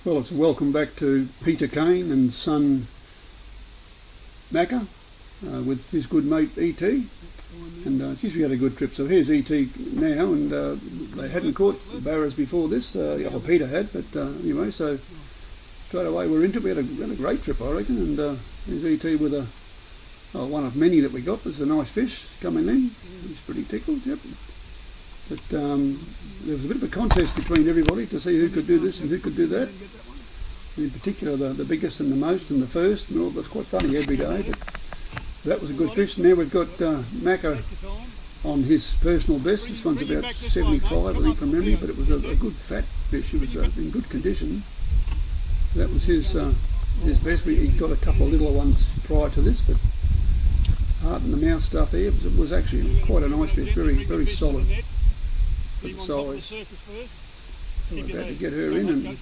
Well, it's a welcome back to Peter Kane and son Macca with his good mate E.T. And geez, we had a good trip. So here's E.T. now, and they hadn't caught barras before this. Well, Peter had, but anyway, so straight away we're into it. We had a great trip, I reckon. And here's E.T. with one of many that we got. There's a nice fish coming in. He's pretty tickled, yep. But there was a bit of a contest between everybody to see who could do this and who could do that. In particular, the biggest and the most and the first, and all that's quite funny every day. But that was a good fish. Now we've got Macca on his personal best. This one's about 75, I think, from memory, but it was a good fat fish. It was in good condition. That was his best. He got a couple of little ones prior to this, but heart and the mouth stuff there was actually quite a nice fish, very solid for the size. So we're about to get her in, and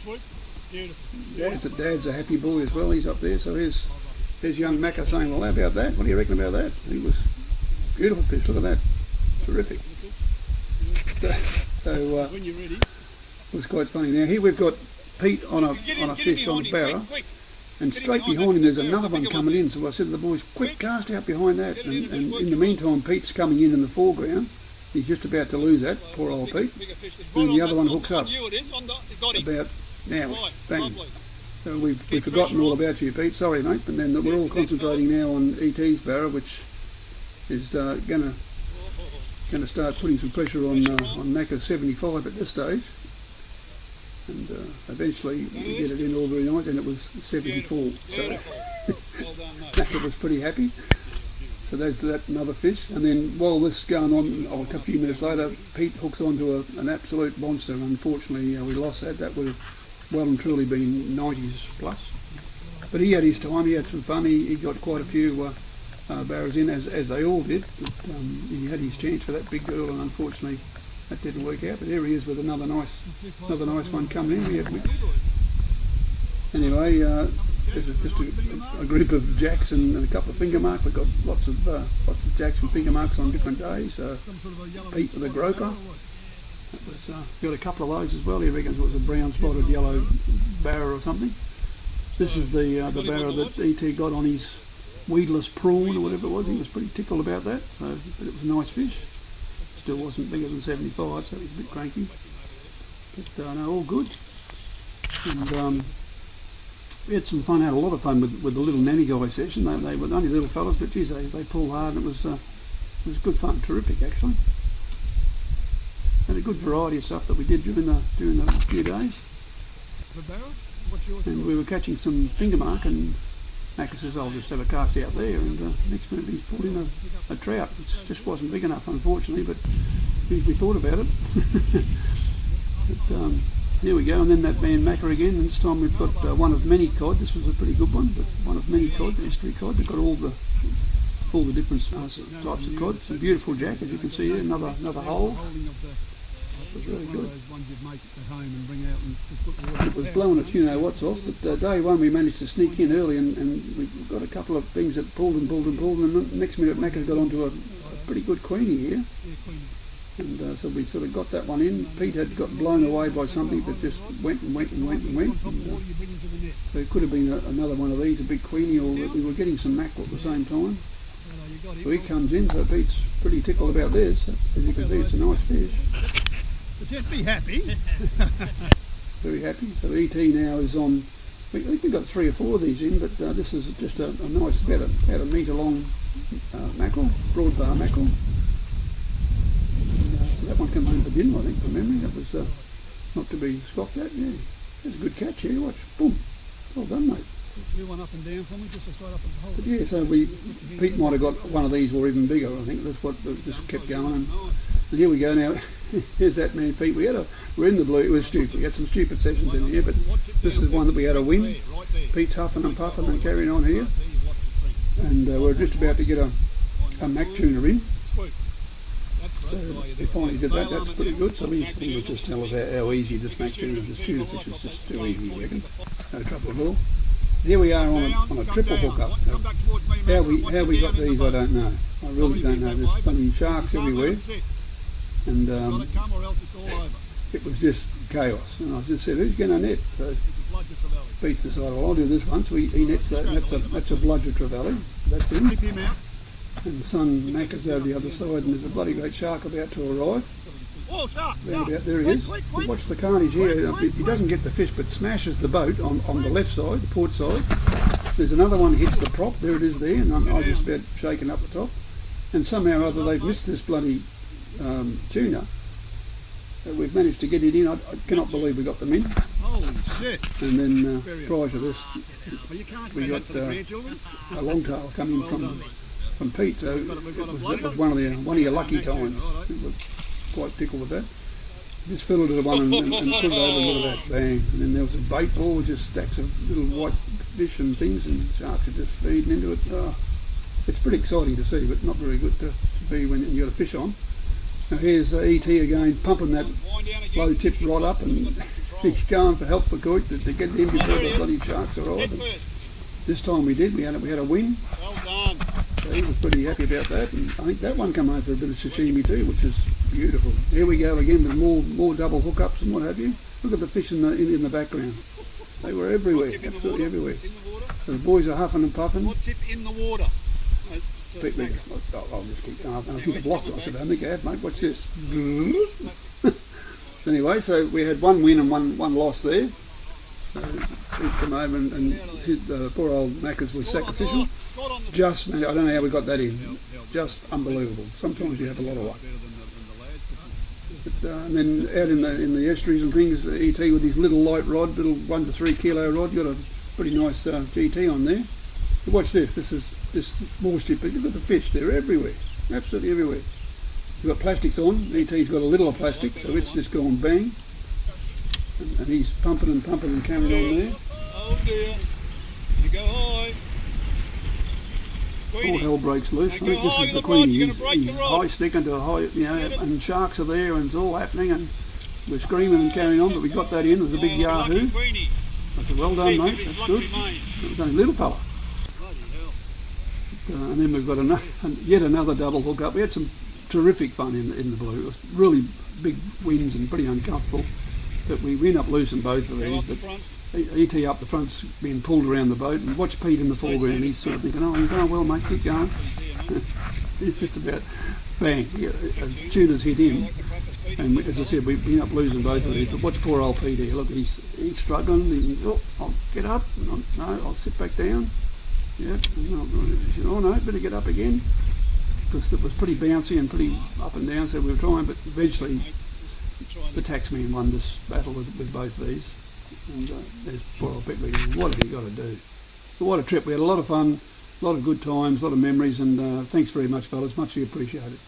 Dad's a happy boy as well. He's up there. So here's young Macca saying, "Well, how about that? What do you reckon about that?" He was beautiful fish. Look at that, terrific. So it was quite funny. Now here we've got Pete on a fish on a barra. And straight behind him there's another one coming in, so I said to the boys, quick, cast out behind that. And in the meantime, Pete's coming in the foreground. He's just about to lose that, poor old Pete. And the other one hooks up about now, bang. So we've forgotten all about you, Pete, sorry mate, but then we're all concentrating now on E.T.'s barra, which is going to start putting some pressure on Macca's 75 at this stage. And eventually we get it in all very nice, and it was 74. So Macca was pretty happy. So there's that another fish. And then while this is going on, a few minutes later, Pete hooks onto an absolute monster. Unfortunately, we lost that. That would have well and truly been 90s plus. But he had his time. He had some fun. He got quite a few barras in, as they all did. But he had his chance for that big girl, and unfortunately that didn't work out, but here he is with another nice one coming in. Anyway, this is just a group of jacks and a couple of finger marks. We've got lots of jacks and finger marks on different days. Pete with a groper. That was got a couple of those as well. He reckons it was a brown spotted yellow barra or something. This is the barra that E.T. got on his weedless prawn or whatever it was. He was pretty tickled about that. So, but it was a nice fish. Still wasn't bigger than 75, so he was a bit cranky. But no, all good. And we had some fun, had a lot of fun with the little nanny guy session. They were only little fellas, but geez, they pulled hard, and it was good fun, terrific actually. And a good variety of stuff that we did during the few days. And we were catching some finger mark, and Macca says, "I'll just have a cast out there," and next minute he's pulled in a trout. It just wasn't big enough, unfortunately, but we thought about it. But here we go, and then that man Macca again, and this time we've got one of many cod. This was a pretty good one, but one of many cod, mystery cod. They've got all the different types of cod. It's a beautiful jack, as you can see here, another hole. It was really good. It was blowing its you-know-what's off, but day one we managed to sneak in early, and we got a couple of things that pulled, and the next minute Macca got onto a pretty good queenie here. And so we sort of got that one in. Pete had got blown away by something that just went. And, so it could have been another one of these, a big queenie, or we were getting some mackerel at the same time. So he comes in, so Pete's pretty tickled about this. As you can see, it's a nice fish. But just be happy. Very happy. So E.T. now is on. I think we've got 3 or 4 of these in, but this is just a nice, about a metre long mackerel, broad bar mackerel. So that one came home for dinner, I think, from memory. That was not to be scoffed at. Yeah, there's a good catch here. Watch, boom. Well done, mate. Do one up and down for me, just to straight up and hold. But yeah, so Pete might have got one of these or even bigger. I think that's what just kept going. And here we go now. Here's that man Pete. We're in the blue. It was stupid. We had some stupid sessions in here, but this is one that we had a win. Pete's huffing and puffing and carrying on here, and we're just about to get a mac tuna in. So they finally did that. That's pretty good. So he was just telling us how easy this mac tuna, this tuna fish is just too easy, he reckons. No trouble at all. Here we are on a triple hookup. How we got these, I don't know. I really don't know. There's bloody sharks everywhere, and it was just chaos. And I just said, who's going to net? So Pete's decided, well, I'll do this one. So he nets that, and that's a bludger trevally. That's him. Tip him out. And the sun macca's over the other side, and there's a bloody great shark about to arrive. Oh, shark! There he is. Watch the carnage here. He doesn't get the fish, but smashes the boat on the left side, the port side. There's another one hits the prop. There it is there, and I'm just about shaking up the top. And somehow or other they've missed this bloody tuna. We've managed to get it in. I cannot believe we got them in. Holy shit! And then prior to this, Well, you can't we say got that for the grandchildren. a longtail coming from Pete. So that was one of your lucky times. We were quite tickled with that. Just fell into the one and put it over and look at that, bang. And then there was a bait ball with just stacks of little white fish and things, and sharks are just feeding into it. Oh, it's pretty exciting to see, but not very good to be when you got a fish on. Now here's ET again, pumping that low tip rod up, and he's going for help for good to get it in before the bloody sharks arrive. And this time we did. We had a win. Well done. So he was pretty happy about that, and I think that one came home for a bit of sashimi too, which is beautiful. Here we go again with more double hookups and what have you. Look at the fish in the background. They were everywhere, absolutely everywhere. So the boys are huffing and puffing. What tip in the water? I'll just keep going. I think I've lost it. I said, I think I have, mate. Watch this. Anyway, so we had one win and one loss there. So he's come over and hit the poor old Macca's was sacrificial. I don't know how we got that in. Just unbelievable. Sometimes you have a lot of luck. But, and then out in the estuaries and things, ET with his little light rod, little 1 to 3 kilo rod, got a pretty nice GT on there. But watch this. This is just more stupid. Look at the fish. They're everywhere. Absolutely everywhere. We've got plastics on. ET's got a little of plastic, so it's just gone bang. And he's pumping and carrying on there. Oh dear. You go high. All hell breaks loose. I think this is the Queenie. He's high sticking to a high, and sharks are there and it's all happening and we're screaming and carrying on, but we got that in. There's a big yahoo. I said, well done, mate. That's good. It was only a little fella. And then we've got yet another double hook up. We had some terrific fun in the blue. It was really big winds and pretty uncomfortable. But we end up losing both of these. But ET up the front's being pulled around the boat, and watch Pete in the foreground. He's sort of thinking, oh, you're going well, mate, keep going. It's just about bang. As tuna's hit him, and as I said, we end up losing both of these. But watch poor old Pete here. Look, he's struggling. I'll get up. No, I'll sit back down. Yeah. He said, oh no, better get up again. Because it was pretty bouncy and pretty up and down, so we were trying, but eventually the taxman won this battle with both these. And there's poor old Pete Regan. What have you got to do? But what a trip. We had a lot of fun, a lot of good times, a lot of memories, and thanks very much, fellas. Muchly appreciated.